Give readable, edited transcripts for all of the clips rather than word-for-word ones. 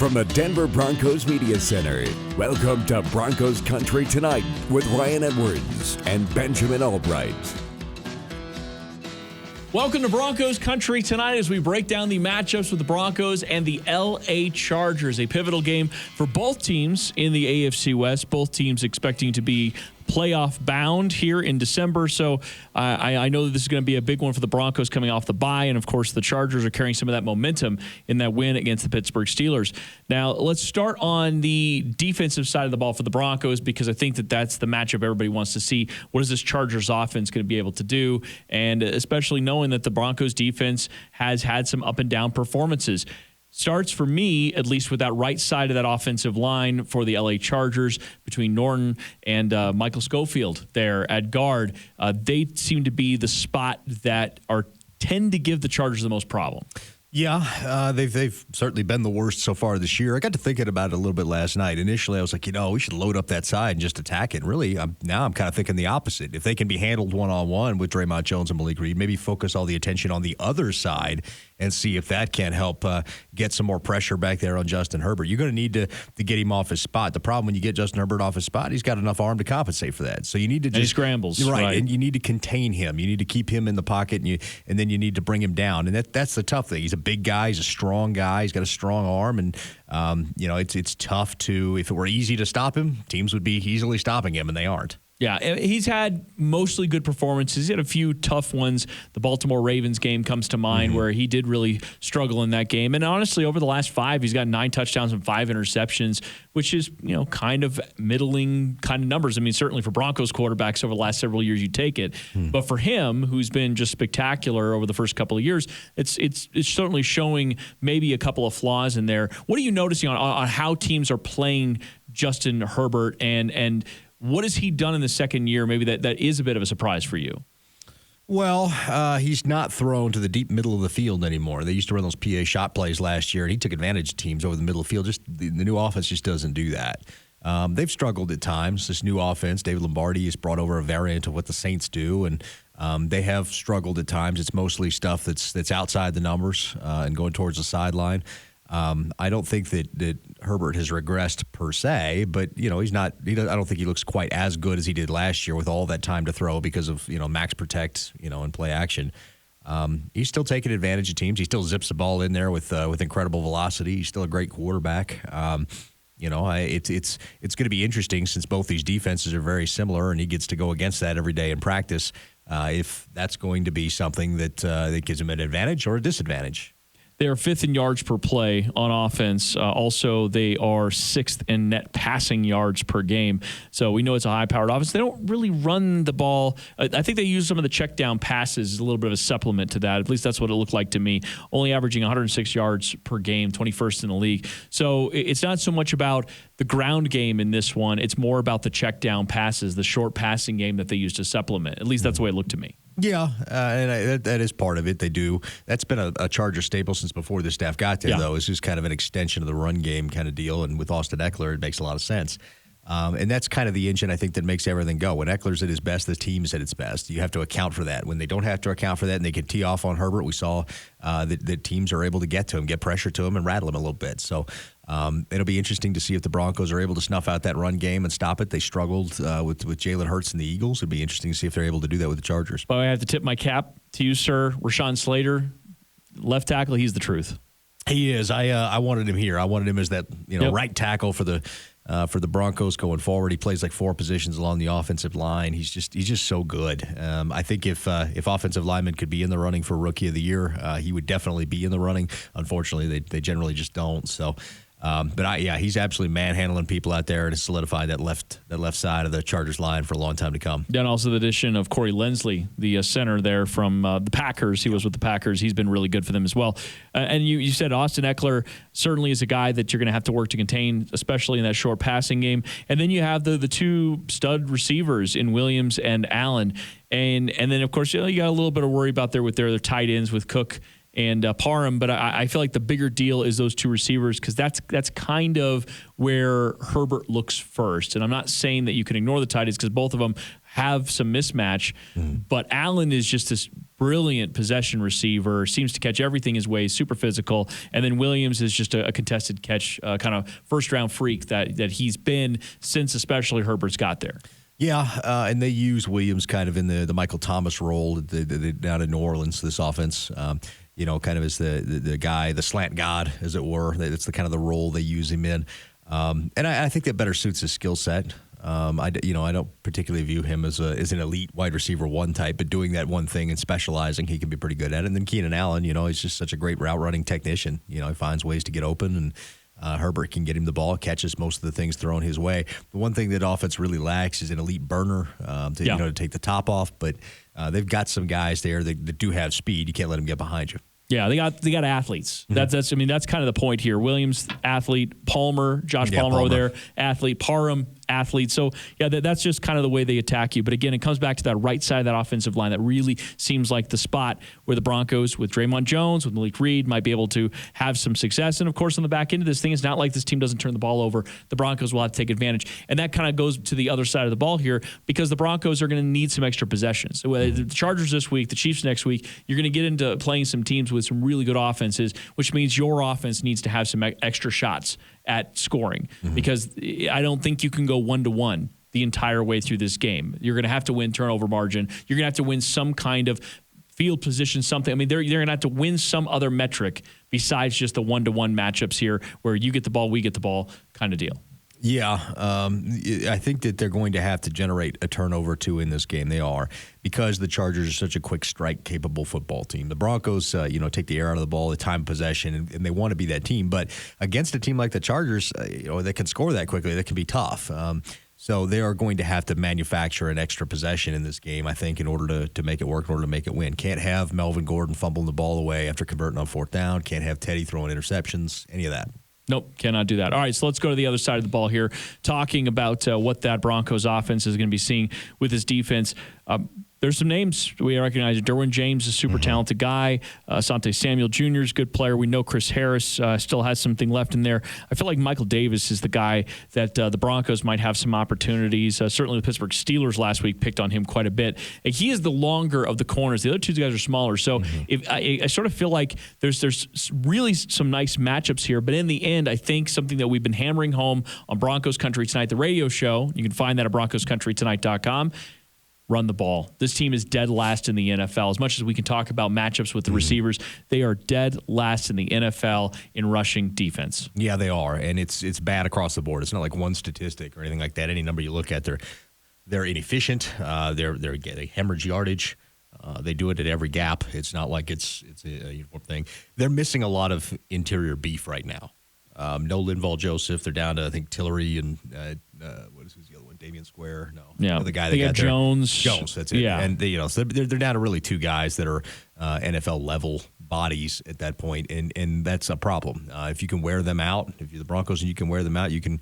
from the Denver Broncos Media Center, welcome to Broncos Country Tonight with Ryan Edwards and Benjamin Allbright. Welcome to Broncos Country Tonight as we break down the matchups with the Broncos and the LA Chargers, a pivotal game for both teams in the AFC West, both teams expecting to be playoff bound here in December. So I know that this is going to be a big one for the Broncos coming off the bye. And of course, the Chargers are carrying some of that momentum in that win against the Pittsburgh Steelers. Now, let's start on the defensive side of the ball for the Broncos, because I think that that's the matchup everybody wants to see. What is this Chargers offense going to be able to do? And especially knowing that the Broncos defense has had some up and down performances. Starts for me, at least with that right side of that offensive line for the LA Chargers between Norton and Michael Schofield there at guard. They seem to be the spot that tend to give the Chargers the most problem. Yeah, they've certainly been the worst so far this year. I got to thinking about it a little bit last night. Initially, I was like, we should load up that side and just attack it. Really, now I'm kind of thinking the opposite. If they can be handled one-on-one with Draymond Jones and Malik Reed, maybe focus all the attention on the other side and see if that can help get some more pressure back there on Justin Herbert. You're going to need to get him off his spot. The problem when you get Justin Herbert off his spot, he's got enough arm to compensate for that. So you need to just... And he scrambles. Right, and you need to contain him. You need to keep him in the pocket, and then you need to bring him down. And that's the tough thing. He's a big guy. He's a strong guy. He's got a strong arm. And, it's tough to... If it were easy to stop him, teams would be easily stopping him, and they aren't. Yeah, he's had mostly good performances. He had a few tough ones. The Baltimore Ravens game comes to mind where he did really struggle in that game. And honestly, over the last 5, he's got 9 touchdowns and 5 interceptions, which is, kind of middling kind of numbers. I mean, certainly for Broncos quarterbacks over the last several years, you take it. But for him, who's been just spectacular over the first couple of years, it's certainly showing maybe a couple of flaws in there. What are you noticing on how teams are playing Justin Herbert and what has he done in the second year? Maybe that is a bit of a surprise for you. Well, he's not thrown to the deep middle of the field anymore. They used to run those PA shot plays last year, and he took advantage of teams over the middle of the field. Just the new offense just doesn't do that. They've struggled at times. This new offense, David Lombardi has brought over a variant of what the Saints do, and they have struggled at times. It's mostly stuff that's outside the numbers and going towards the sideline. I don't think that Herbert has regressed per se, but he's not. I don't think he looks quite as good as he did last year with all that time to throw because of max protect, and play action. He's still taking advantage of teams. He still zips the ball in there with incredible velocity. He's still a great quarterback. It's going to be interesting since both these defenses are very similar, and he gets to go against that every day in practice. If that's going to be something that gives him an advantage or a disadvantage. They are 5th in yards per play on offense. Also, they are 6th in net passing yards per game. So we know it's a high-powered offense. They don't really run the ball. I think they use some of the check-down passes as a little bit of a supplement to that. At least that's what it looked like to me. Only averaging 106 yards per game, 21st in the league. So it's not so much about the ground game in this one. It's more about the check-down passes, the short passing game that they use to supplement. At least that's the way it looked to me. Yeah, and that is part of it. They do. That's been a Charger staple since before the staff got there, though. It's just kind of an extension of the run game kind of deal. And with Austin Eckler, it makes a lot of sense. And that's kind of the engine, I think, that makes everything go. When Eckler's at his best, the team's at its best. You have to account for that. When they don't have to account for that and they can tee off on Herbert, we saw that teams are able to get to him, get pressure to him, and rattle him a little bit. So it'll be interesting to see if the Broncos are able to snuff out that run game and stop it. They struggled with Jalen Hurts and the Eagles. It'd be interesting to see if they're able to do that with the Chargers. But I have to tip my cap to you, sir. Rashawn Slater, left tackle, he's the truth. He is. I wanted him here. I wanted him as that right tackle for the Broncos going forward. He plays like 4 positions along the offensive line. He's just so good. I think if offensive linemen could be in the running for Rookie of the Year, he would definitely be in the running. Unfortunately, they generally just don't. So, he's absolutely manhandling people out there and has solidified that left side of the Chargers line for a long time to come. Then also the addition of Corey Lensley, the center there from the Packers. He was with the Packers. He's been really good for them as well. And you said Austin Eckler certainly is a guy that you're going to have to work to contain, especially in that short passing game. And then you have the 2 stud receivers in Williams and Allen. And then, of course, you got a little bit of worry about there with their tight ends with Cook and Parham, but I feel like the bigger deal is those 2 receivers because that's kind of where Herbert looks first. And I'm not saying that you can ignore the tight ends because both of them have some mismatch, but Allen is just this brilliant possession receiver, seems to catch everything his way, super physical. And then Williams is just a contested catch, kind of first-round freak that he's been since especially Herbert's got there. Yeah, and they use Williams kind of in the Michael Thomas role down in New Orleans, this offense. Kind of as the guy, the slant god, as it were. That's the kind of the role they use him in. And I think that better suits his skill set. I don't particularly view him as an elite wide receiver one type, but doing that one thing and specializing, he can be pretty good at it. And then Keenan Allen, he's just such a great route running technician. He finds ways to get open, and Herbert can get him the ball, catches most of the things thrown his way. The one thing that offense really lacks is an elite burner to take the top off. But they've got some guys there that do have speed. You can't let them get behind you. Yeah, they got athletes. Mm-hmm. That's kind of the point here. Williams, athlete. Palmer, Josh Palmer over there, athlete. Parham, athlete. So, yeah, that's just kind of the way they attack you. But again, it comes back to that right side of that offensive line that really seems like the spot where the Broncos, with Draymond Jones, with Malik Reed, might be able to have some success. And, of course, on the back end of this thing, it's not like this team doesn't turn the ball over. The Broncos will have to take advantage. And that kind of goes to the other side of the ball here, because the Broncos are going to need some extra possessions. So, the Chargers this week, the Chiefs next week, you're going to get into playing some teams with some really good offenses, which means your offense needs to have some extra shots at scoring, because I don't think you can go 1-to-1 the entire way through this game. You're going to have to win turnover margin. You're going to have to win some kind of field position, something. I mean, they're going to have to win some other metric besides just the 1-to-1 matchups here where you get the ball, we get the ball kind of deal. Yeah, I think that they're going to have to generate a turnover or two in this game. They are, because the Chargers are such a quick strike capable football team. The Broncos, take the air out of the ball, the time of possession, and they want to be that team. But against a team like the Chargers, that can score that quickly, that can be tough. So they are going to have to manufacture an extra possession in this game, I think, in order to make it work, in order to make it win. Can't have Melvin Gordon fumbling the ball away after converting on fourth down. Can't have Teddy throwing interceptions, any of that. Nope, cannot do that. All right, so let's go to the other side of the ball here, talking about what that Broncos offense is going to be seeing with this defense. There's some names we recognize. Derwin James is a super talented guy. Asante Samuel Jr. is a good player. We know Chris Harris still has something left in there. I feel like Michael Davis is the guy that the Broncos might have some opportunities. Certainly the Pittsburgh Steelers last week picked on him quite a bit. He is the longer of the corners. The other two guys are smaller. So if I sort of feel like there's really some nice matchups here. But in the end, I think something that we've been hammering home on Broncos Country Tonight, the radio show, you can find that at broncoscountrytonight.com. Run the ball. This team is dead last in the NFL. As much as we can talk about matchups with the receivers, they are dead last in the NFL in rushing defense. Yeah, they are, and it's bad across the board. It's not like one statistic or anything like that. Any number you look at, they're inefficient. They hemorrhage yardage. They do it at every gap. It's not like it's a uniform thing. They're missing a lot of interior beef right now. No Linval Joseph. They're down to, I think, Tillery and who's the other one? Damian Square. No, yeah, the guy they got Jones. Jones, that's it. Yeah, and so they're down to really two guys that are NFL level bodies at that point, and that's a problem. If you can wear them out, if you're the Broncos and you can wear them out, you can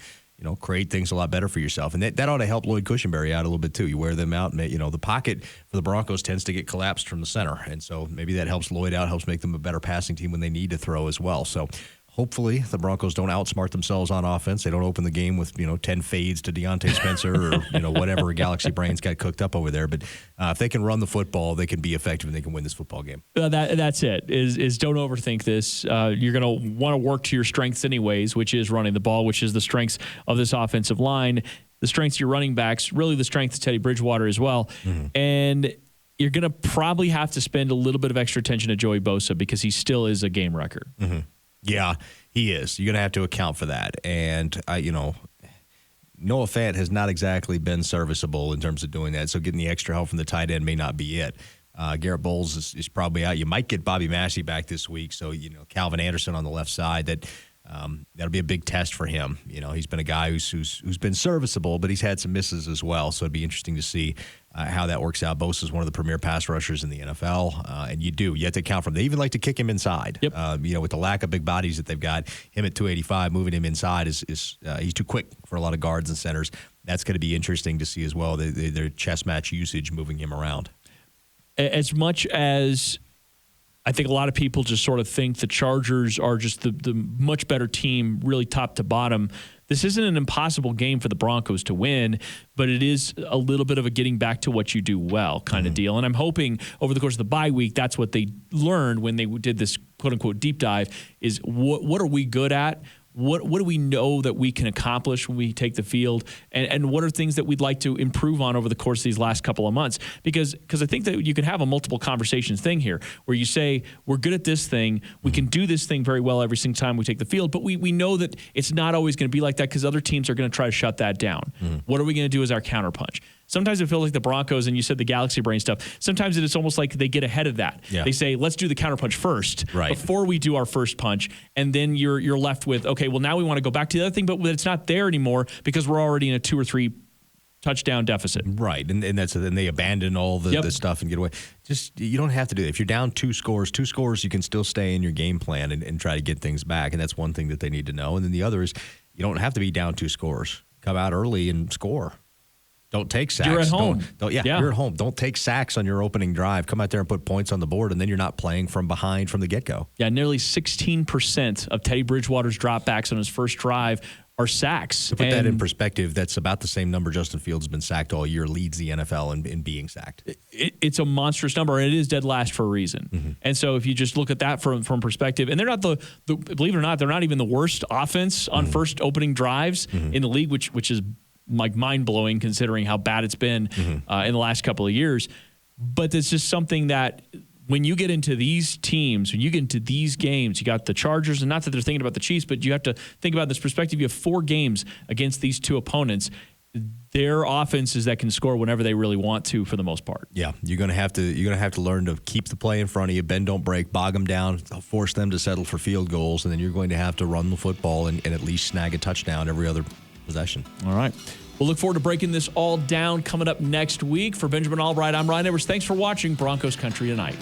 create things a lot better for yourself, and that ought to help Lloyd Cushenberry out a little bit too. You wear them out, and the pocket for the Broncos tends to get collapsed from the center, and so maybe that helps Lloyd out, helps make them a better passing team when they need to throw as well. So hopefully the Broncos don't outsmart themselves on offense. They don't open the game with 10 fades to Deontay Spencer or whatever Galaxy Brains got cooked up over there. But if they can run the football, they can be effective and they can win this football game. That's it. Is don't overthink this. You're going to want to work to your strengths anyways, which is running the ball, which is the strengths of this offensive line, the strengths of your running backs, really the strength of Teddy Bridgewater as well. And you're going to probably have to spend a little bit of extra attention to Joey Bosa because he still is a game wrecker. Yeah, he is. You're going to have to account for that. And, Noah Fant has not exactly been serviceable in terms of doing that. So getting the extra help from the tight end may not be it. Garrett Bowles is probably out. You might get Bobby Massey back this week. So, Calvin Anderson on the left side, that'll be a big test for him. He's been a guy who's been serviceable, but he's had some misses as well. So it'd be interesting to see how that works out. Bosa is one of the premier pass rushers in the NFL, and you have to account for him. They even like to kick him inside. Yep. With the lack of big bodies that they've got, him at 285, moving him inside is he's too quick for a lot of guards and centers. That's going to be interesting to see as well. Their chess match usage moving him around. As much as I think a lot of people just sort of think the Chargers are just the much better team, really top to bottom. This isn't an impossible game for the Broncos to win, but it is a little bit of a getting back to what you do well kind of deal. And I'm hoping over the course of the bye week, that's what they learned when they did this quote-unquote deep dive is what are we good at? What do we know that we can accomplish when we take the field? And what are things that we'd like to improve on over the course of these last couple of months? Because I think that you can have a multiple conversations thing here where you say, we're good at this thing. We can do this thing very well every single time we take the field. But we know that it's not always going to be like that because other teams are going to try to shut that down. What are we going to do as our counterpunch? Sometimes it feels like the Broncos, and you said the Galaxy Brain stuff, sometimes it's almost like they get ahead of that. Yeah. They say, let's do the counterpunch first before we do our first punch. And then you're left with, okay, well, now we want to go back to the other thing, but it's not there anymore because we're already in a 2 or 3 touchdown deficit. Right. And then they abandon all the stuff and get away. Just, you don't have to do it. If you're down 2 scores, you can still stay in your game plan and try to get things back. And that's one thing that they need to know. And then the other is you don't have to be down 2 scores. Come out early and score. Don't take sacks. You're at home. You're at home. Don't take sacks on your opening drive. Come out there and put points on the board, and then you're not playing from behind from the get-go. Yeah, nearly 16% of Teddy Bridgewater's dropbacks on his first drive are sacks. To put that in perspective, that's about the same number Justin Fields has been sacked all year, leads the NFL in being sacked. It's a monstrous number, and it is dead last for a reason. And so if you just look at that from perspective, and they're not the believe it or not, they're not even the worst offense on first opening drives in the league, which is like mind-blowing considering how bad it's been in the last couple of years. But it's just something that when you get into these teams, when you get into these games, you got the Chargers, and not that they're thinking about the Chiefs, but you have to think about this perspective. You have 4 games against these 2 opponents. Their offenses that can score whenever they really want to, for the most part. Yeah, you're gonna have to learn to keep the play in front of you, bend don't break, bog them down, force them to settle for field goals, and then you're going to have to run the football and at least snag a touchdown every other possession. All right. We'll look forward to breaking this all down coming up next week. For Benjamin Allbright, I'm Ryan Edwards. Thanks for watching Broncos Country Tonight.